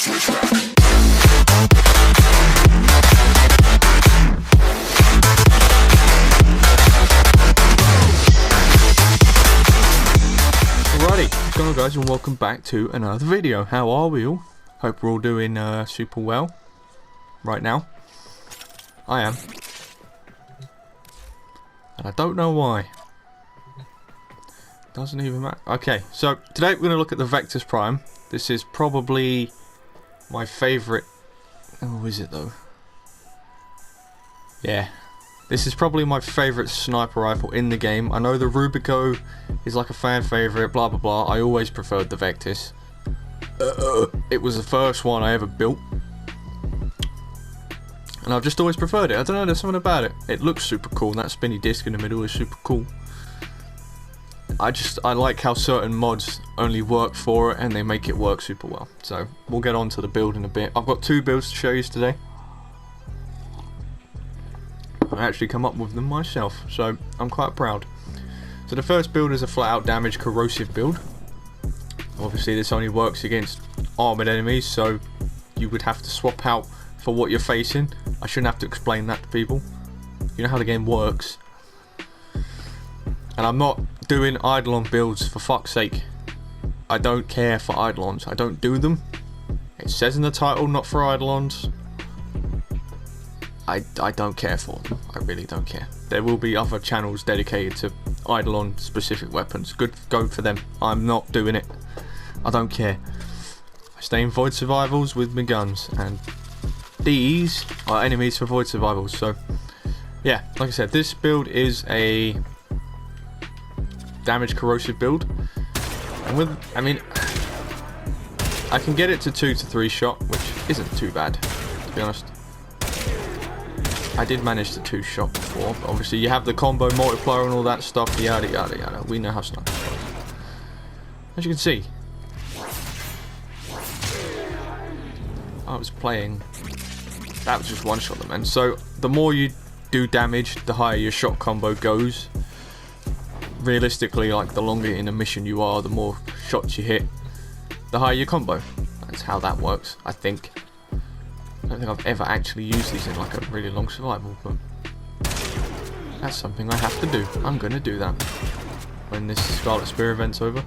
What's going on, guys, and welcome back to another video. How are we all? Hope we're all doing super well right now. I am, and I don't know why. Doesn't even matter. Okay, so today we're going to look at the Vectis Prime. This is probably my favourite. Oh, is it though? Yeah. This is probably my favourite sniper rifle in the game. I know the Rubico is like a fan favourite, blah blah blah. I always preferred the Vectis. It was the first one I ever built. And I've just always preferred it. I don't know, there's something about it. It looks super cool, and that spinny disc in the middle is super cool. I like how certain mods only work for it, and they make it work super well. So, we'll get on to the build in a bit. I've got two builds to show you today. I actually come up with them myself, so I'm quite proud. So the first build is a flat out damage corrosive build. Obviously this only works against armoured enemies, so you would have to swap out for what you're facing. I shouldn't have to explain that to people. You know how the game works. And I'm not doing Eidolon builds, for fuck's sake. I don't care for Eidolons, I don't do them. It says in the title not for Eidolons. I don't care for them. I really don't care. There will be other channels dedicated to Eidolon specific weapons. Good, go for them. I'm not doing it. I don't care. I stay in void survivals with my guns, and these are enemies for void survivals. So yeah, like I said, this build is a damage corrosive build, and with, I mean, I can get it to 2 to 3 shot, which isn't too bad, to be honest. I did manage to 2-shot before, but obviously you have the combo multiplier and all that stuff, yada yada yada. We know how snipers work. As you can see, I was playing, that was just one shot them, and so the more you do damage, the higher your shot combo goes. Realistically, like, the longer in a mission you are, the more shots you hit, the higher your combo. That's how that works, I think. I don't think I've ever actually used these in like a really long survival, but that's something I have to do. I'm going to do that when this Scarlet Spear event's over.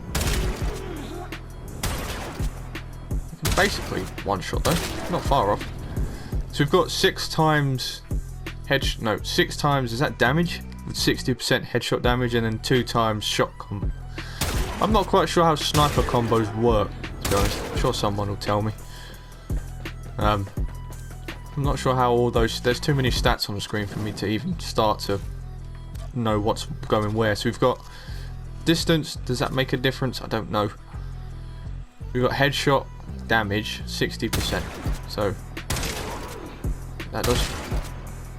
Basically one shot though, not far off. So we've got 6 times is that damage with 60% headshot damage, and then 2 times shot combo. I'm not quite sure how sniper combos work, to be honest. I'm sure someone will tell me. I'm not sure how all those, there's too many stats on the screen for me to even start to know what's going where. So we've got distance, does that make a difference? I don't know. We've got headshot damage 60%, so that does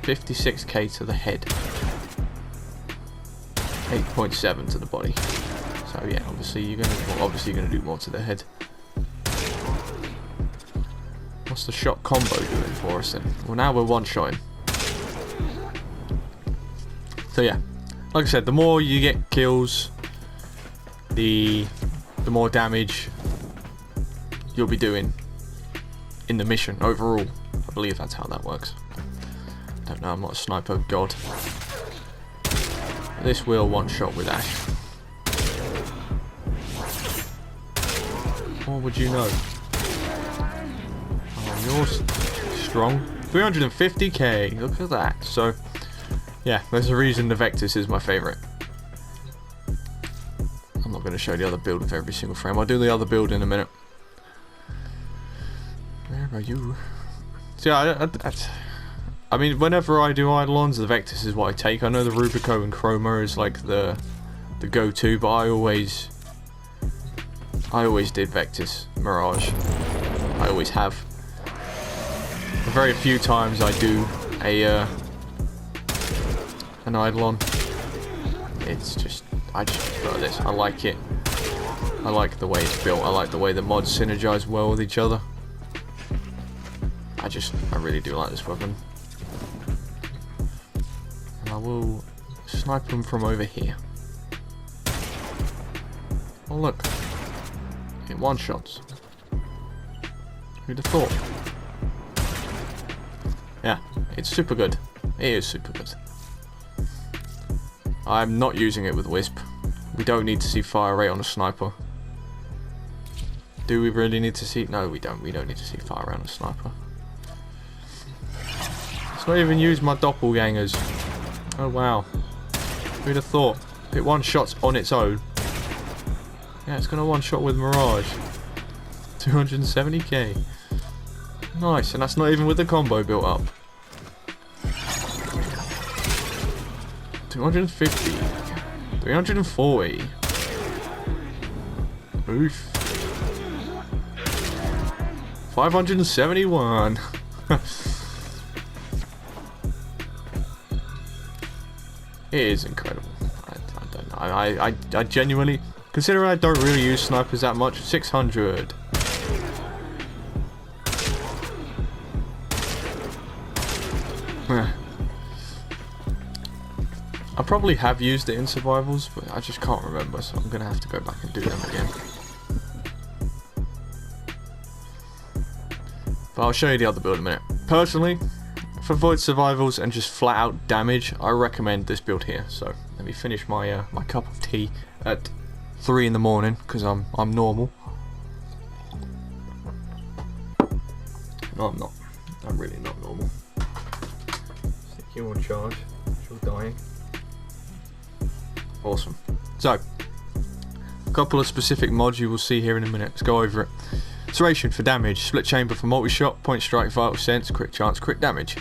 56k to the head, 8.7 to the body. So yeah, obviously you're gonna do more to the head. What's the shot combo doing for us then? Well, now we're one-shotting. So yeah, like I said, the more you get kills, the more damage you'll be doing in the mission overall. I believe that's how that works. Don't know, I'm not a sniper god. This will one-shot with Ash. What would you know? You're strong. 350k, look at that. So yeah, there's a reason the Vectis is my favourite. I'm not going to show the other build of every single frame. I'll do the other build in a minute. Where are you? So yeah, I mean, whenever I do Eidolons, the Vectis is what I take. I know the Rubico and Chroma is like the go-to, but I always did Vectis, Mirage. I always have. Very few times I do an Eidolon. It's just, I just prefer this. I like it. I like the way it's built. I like the way the mods synergize well with each other. I really do like this weapon. And I will snipe them from over here. Oh look, it one-shots. Who'd have thought? Yeah, it's super good. It is super good. I'm not using it with Wisp. We don't need to see fire rate on a sniper. Do we really need to see? No, we don't. We don't need to see fire rate on a sniper. Let's not even use my doppelgangers. Oh wow. Who'd have thought? It one-shots on its own. Yeah, it's gonna one-shot with Mirage. 270k. Nice, and that's not even with the combo built up. 250. 340. Oof. 571. It is incredible. I don't know. I genuinely, considering I don't really use snipers that much, 600. I probably have used it in survivals, but I just can't remember, so I'm gonna have to go back and do them again. But I'll show you the other build in a minute. Personally, for void survivals and just flat out damage, I recommend this build here. So let me finish my my cup of tea at 3 in the morning because I'm normal. No, I'm not. I'm really not normal. Stick you on charge. You're dying. Awesome. So, a couple of specific mods you will see here in a minute. Let's go over it. Serration for damage, split chamber for multi-shot, point strike, vital sense, quick chance, quick damage.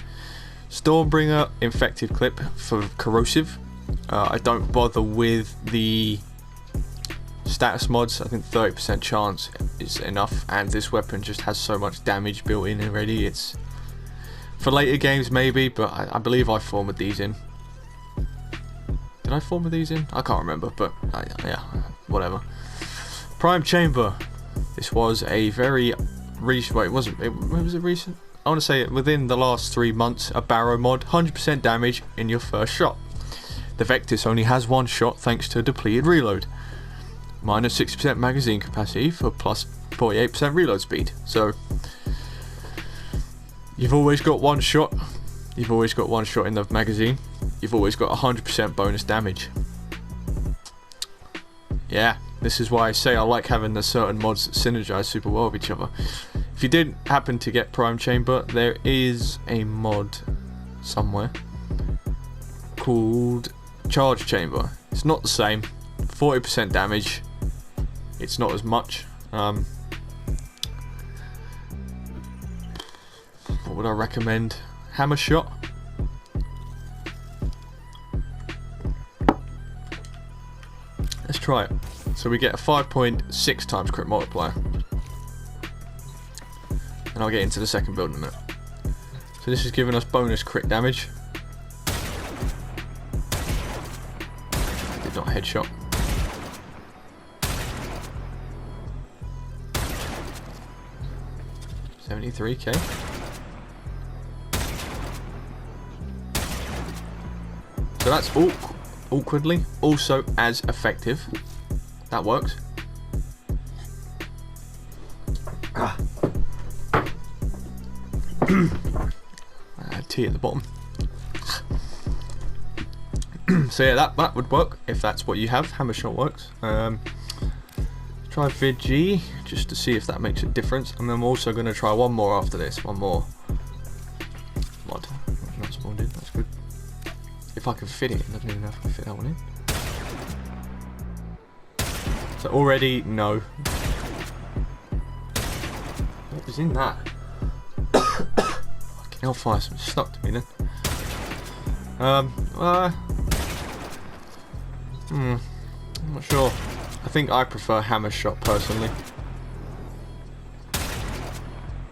Stormbringer infected clip for corrosive. I don't bother with the status mods. I think 30% chance is enough, and this weapon just has so much damage built in already. It's for later games maybe, but I believe I formatted these in. Did I format these in? I can't remember, but yeah, whatever. Prime chamber. This was a very recent. Wait, was it recent? I want to say within the last 3 months. A barrow mod, 100% damage in your first shot. The Vectis only has one shot thanks to a depleted reload. Minus 60% magazine capacity for plus 48% reload speed. So you've always got one shot. You've always got one shot in the magazine. You've always got 100% bonus damage. Yeah, this is why I say I like having the certain mods that synergize super well with each other. If you didn't happen to get Prime Chamber, there is a mod somewhere called Charge Chamber. It's not the same. 40% damage. It's not as much. What would I recommend? Hammer shot. Let's try it. So we get a 5.6 times crit multiplier. And I'll get into the second build in a minute. So this is giving us bonus crit damage. Did not headshot. $73k. So that's awkwardly also as effective. That works. Tea at the bottom. So yeah, that would work if that's what you have. Hammer shot works. Try VG just to see if that makes a difference, and then I'm also going to try one more after this. One more mod. Not spawned in. That's good. If I can fit it in, I don't even know if I can fit that one in. So already, no. What was in that? Fucking hellfire, some stuck to me then. I'm not sure. I think I prefer hammer shot personally.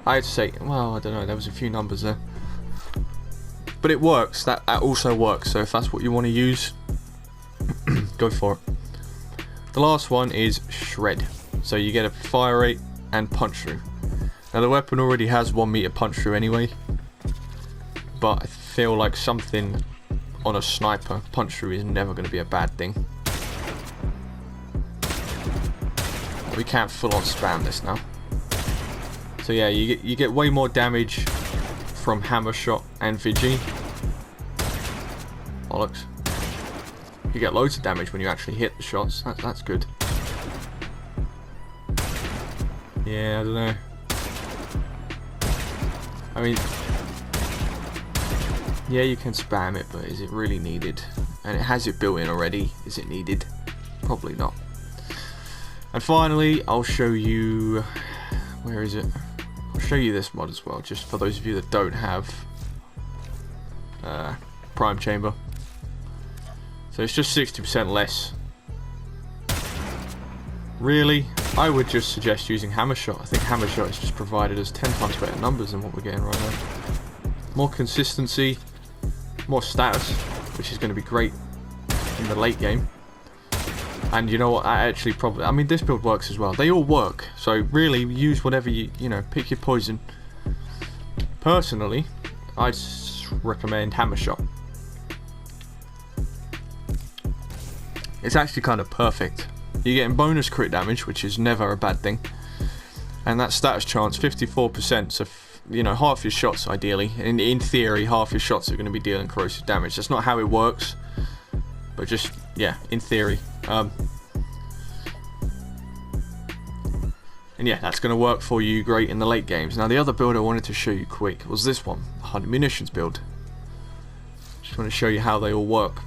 I'd say, well, I don't know, there was a few numbers there. But it works, that also works, so if that's what you want to use, go for it. The last one is Shred. So you get a fire rate and punch through. Now the weapon already has 1 meter punch through anyway, but I feel like something on a sniper, punch through is never going to be a bad thing. We can't full on spam this now. So yeah, you get way more damage from hammer shot and Vigi. Bollocks. You get loads of damage when you actually hit the shots. That's good. Yeah, I don't know. I mean, yeah, you can spam it, but is it really needed? And it has it built in already. Is it needed? Probably not. And finally, I'll show you... Where is it? I'll show you this mod as well, just for those of you that don't have Prime Chamber. So it's just 60% less. Really? I would just suggest using Hammer Shot. I think Hammer Shot is just provided as 10 times better numbers than what we're getting right now. More consistency, more status, which is going to be great in the late game. And you know what, I actually probably... I mean, this build works as well. They all work. So really, use whatever you know, pick your poison. Personally, I'd recommend Hammer Shot. It's actually kind of perfect. You're getting bonus crit damage, which is never a bad thing. And that status chance, 54%. So, you know, half your shots, ideally. In theory, half your shots are going to be dealing corrosive damage. That's not how it works. But just, yeah, in theory. And yeah, that's going to work for you great in the late games. Now, the other build I wanted to show you quick was this one. The 100 munitions build. Just want to show you how they all work.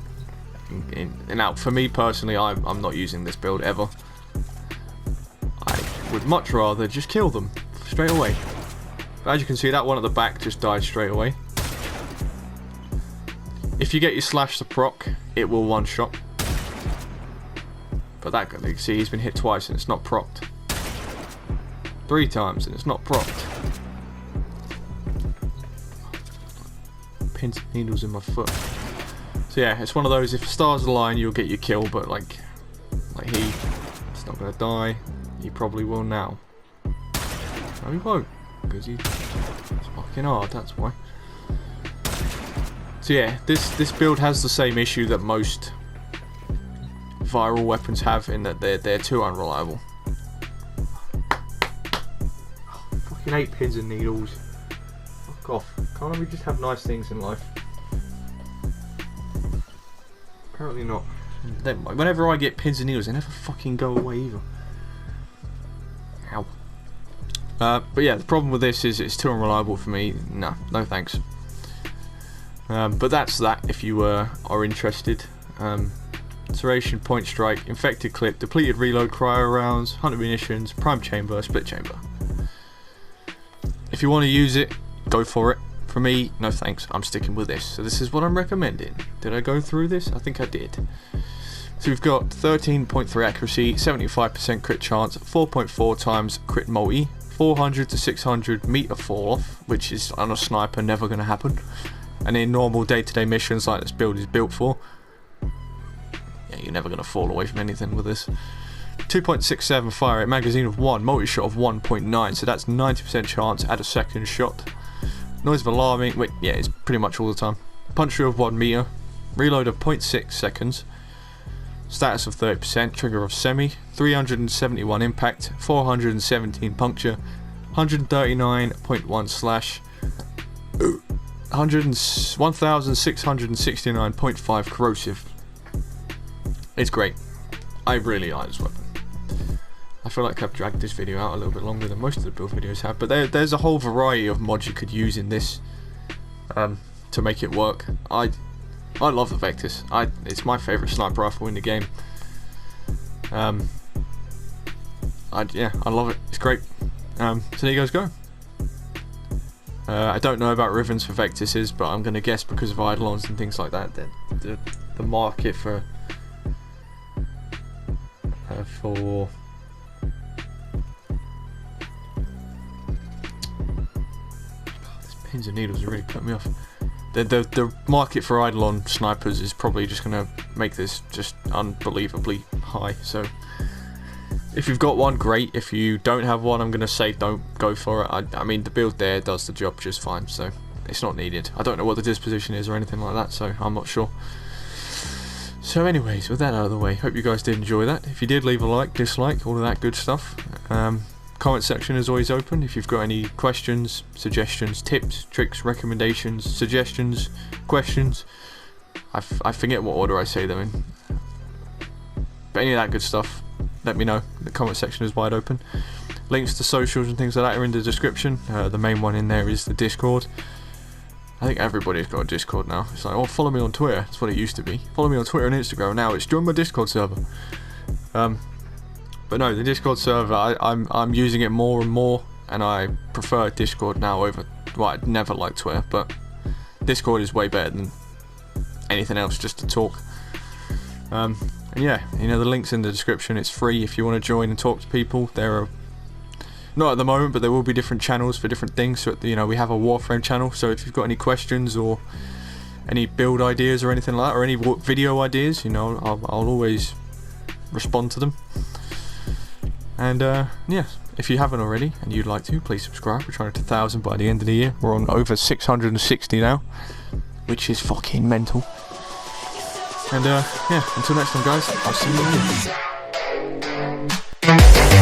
And now, for me personally, I'm not using this build ever. I would much rather just kill them straight away. But as you can see, that one at the back just died straight away. If you get your slash to proc, it will one-shot. But that, you can see, he's been hit twice and it's not procced. 3 times and it's not procced. Pins and needles in my foot. So yeah, it's one of those, if stars align, you'll get your kill, but like he's not going to die. He probably will now. No, he won't, because he's fucking hard, that's why. So yeah, this build has the same issue that most viral weapons have, in that they're too unreliable. Fucking 8 pins and needles. Fuck off. Can't we just have nice things in life? Apparently not. Whenever I get pins and needles, they never fucking go away either. Ow. But yeah, the problem with this is it's too unreliable for me. No thanks. But that's that if you are interested. Serration, point strike, infected clip, depleted reload, cryo rounds, 100 munitions, prime chamber, split chamber. If you want to use it, go for it. For me, no thanks, I'm sticking with this. So this is what I'm recommending. Did I go through this? I think I did. So we've got 13.3 accuracy, 75% crit chance, 4.4 times crit multi, 400 to 600 meter fall off, which is on a sniper never going to happen. And in normal day-to-day missions like this build is built for, yeah, you're never going to fall away from anything with this. 2.67 fire rate, magazine of 1, multi-shot of 1.9, so that's 90% chance at a second shot. Noise of alarming, wait, yeah, it's pretty much all the time. Punch through of 1 meter, reload of 0.6 seconds, status of 30%, trigger of semi, 371 impact, 417 puncture, 139.1 slash, 1669.5 corrosive. It's great. I really like this weapon. I feel like I've dragged this video out a little bit longer than most of the build videos have, but there's a whole variety of mods you could use in this to make it work. I love the Vectis. It's my favourite sniper rifle in the game. Yeah, I love it. It's great. So there you guys go. I don't know about Ribbons for Vectises, but I'm going to guess because of Eidolons and things like that, the market for these pins and needles are really putting me off. The market for Eidolon snipers is probably just going to make this just unbelievably high. So if you've got one, great. If you don't have one, I'm going to say don't go for it. I mean, the build there does the job just fine, so it's not needed. I don't know what the disposition is or anything like that, so I'm not sure. So anyways, with that out of the way, hope you guys did enjoy that. If you did, leave a like, dislike, all of that good stuff. comment section is always open. If you've got any questions, suggestions, tips, tricks, recommendations, suggestions, questions, I forget what order I say them in, but any of that good stuff, let me know. The comment section is wide open. Links to socials and things like that are in the description. The main one in there is the Discord. I think everybody's got a Discord now. It's like, oh, follow me on Twitter. That's what it used to be. Follow me on Twitter and Instagram. Now it's join my Discord server. But no, the Discord server, I'm using it more and more, and I prefer Discord now over. Well, I'd never liked Twitter, but Discord is way better than anything else just to talk. And yeah, you know, the link's in the description. It's free if you want to join and talk to people. There are, not at the moment, but there will be different channels for different things. So, you know, we have a Warframe channel, so if you've got any questions or any build ideas or anything like that, or any video ideas, you know, I'll always respond to them. And yeah, if you haven't already and you'd like to, please subscribe. We're trying to 1,000 by the end of the year. We're on over 660 now, which is fucking mental. And yeah, until next time, guys, I'll see you later.